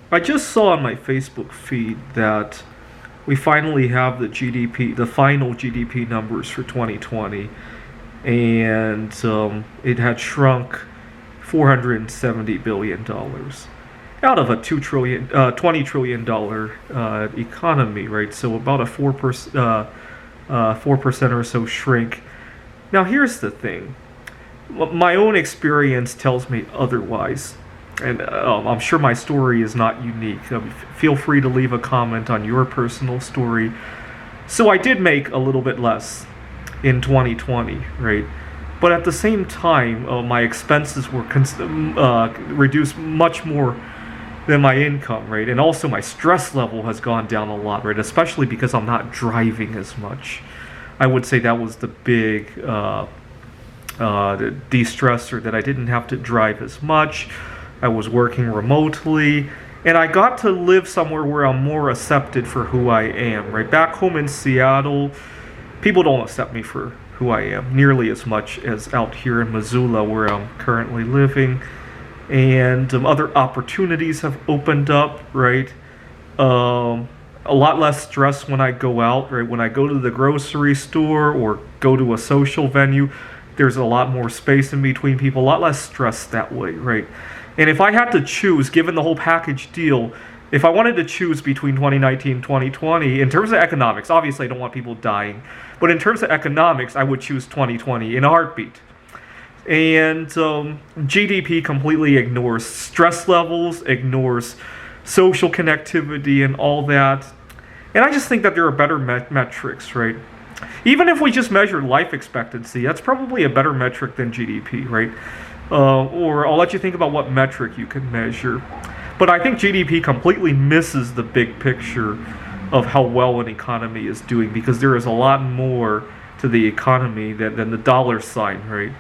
I just saw on my Facebook feed that we finally have the GDP, the final GDP numbers for 2020, and it had shrunk $470 billion out of a $20 trillion economy, right? So about a 4% or so shrink. Now here's the thing: my own experience tells me otherwise. And I'm sure my story is not unique. Feel free to leave a comment on your personal story. So I did make a little bit less in 2020, right? But at the same time, my expenses were reduced much more than my income, right? And also my stress level has gone down a lot, right? Especially because I'm not driving as much. I would say that was the big de-stressor, that I didn't have to drive as much. I was working remotely, and I got to live somewhere where I'm more accepted for who I am, right? Back home in Seattle, people don't accept me for who I am nearly as much as out here in Missoula, where I'm currently living. And other opportunities have opened up, right? A lot less stress when I go out, right? When I go to the grocery store or go to a social venue, there's a lot more space in between people, a lot less stress that way, right? And if I had to choose, given the whole package deal, if I wanted to choose between 2019 and 2020, in terms of economics, obviously I don't want people dying, but in terms of economics, I would choose 2020 in a heartbeat. And GDP completely ignores stress levels, ignores social connectivity and all that. And I just think that there are better metrics, right? Even if we just measure life expectancy, that's probably a better metric than GDP, right? Or I'll let you think about what metric you can measure. But I think GDP completely misses the big picture of how well an economy is doing, because there is a lot more to the economy than the dollar sign, right?